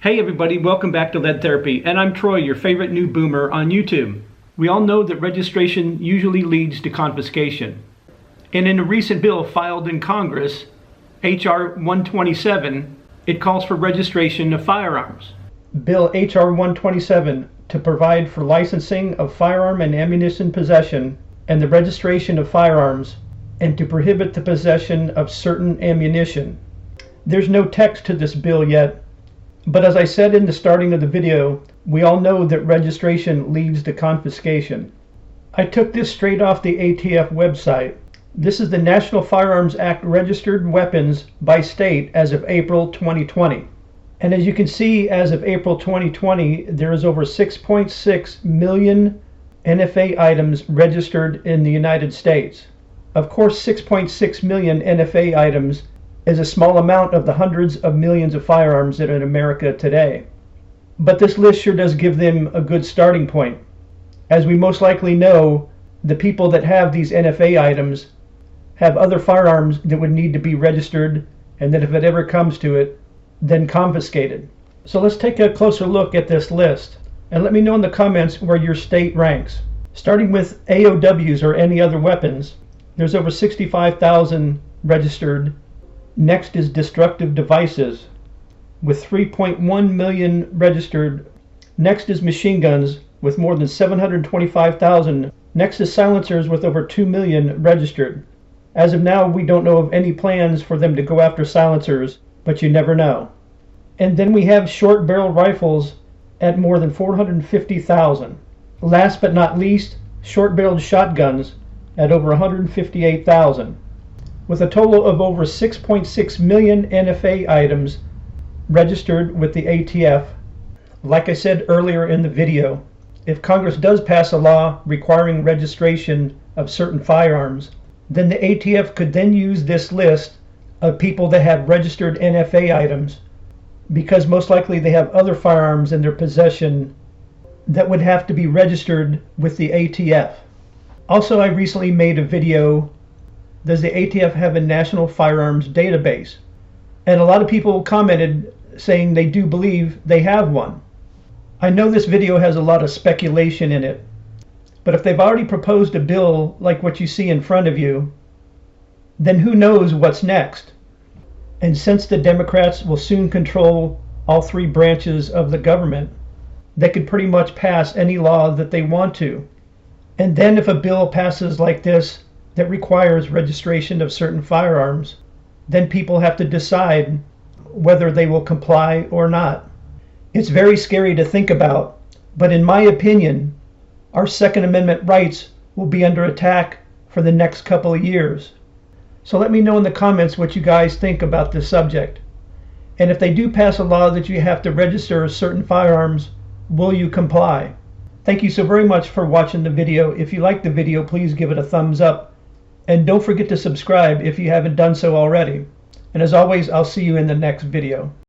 Hey everybody, welcome back to Lead Therapy, and I'm Troy, your favorite new boomer on YouTube. We all know that registration usually leads to confiscation. And in a recent bill filed in Congress, H.R. 127, it calls for registration of firearms. Bill H.R. 127 to provide for licensing of firearm and ammunition possession and the registration of firearms, and to prohibit the possession of certain ammunition. There's no text to this bill yet, but as I said in the starting of the video, we all know that registration leads to confiscation. I took this straight off the ATF website. This is the National Firearms Act registered weapons by state as of April 2020. And as you can see, as of April 2020, there is over 6.6 million NFA items registered in the United States. Of course, 6.6 million NFA items is a small amount of the hundreds of millions of firearms that are in America today. But this list sure does give them a good starting point. As we most likely know, the people that have these NFA items have other firearms that would need to be registered, and that if it ever comes to it, then confiscated. So let's take a closer look at this list, and let me know in the comments where your state ranks. Starting with AOWs or any other weapons, there's over 65,000 registered. Next is destructive devices with 3.1 million registered. Next is machine guns with more than 725,000. Next is silencers with over 2 million registered. As of now, we don't know of any plans for them to go after silencers, but you never know. And then we have short barrel rifles at more than 450,000. Last but not least, short barreled shotguns at over 158,000. With a total of over 6.6 million NFA items registered with the ATF. Like I said earlier in the video, if Congress does pass a law requiring registration of certain firearms, then the ATF could then use this list of people that have registered NFA items, because most likely they have other firearms in their possession that would have to be registered with the ATF. Also, I recently made a video, does the ATF have a national firearms database? And a lot of people commented saying they do believe they have one. I know this video has a lot of speculation in it, but if they've already proposed a bill like what you see in front of you, then who knows what's next? And since the Democrats will soon control all three branches of the government, they could pretty much pass any law that they want to. And then if a bill passes like this that requires registration of certain firearms, then people have to decide whether they will comply or not. It's very scary to think about, but in my opinion, our Second Amendment rights will be under attack for the next couple of years. So let me know in the comments what you guys think about this subject. And if they do pass a law that you have to register certain firearms, will you comply? Thank you so very much for watching the video. If you liked the video, please give it a thumbs up. And don't forget to subscribe if you haven't done so already. And as always, I'll see you in the next video.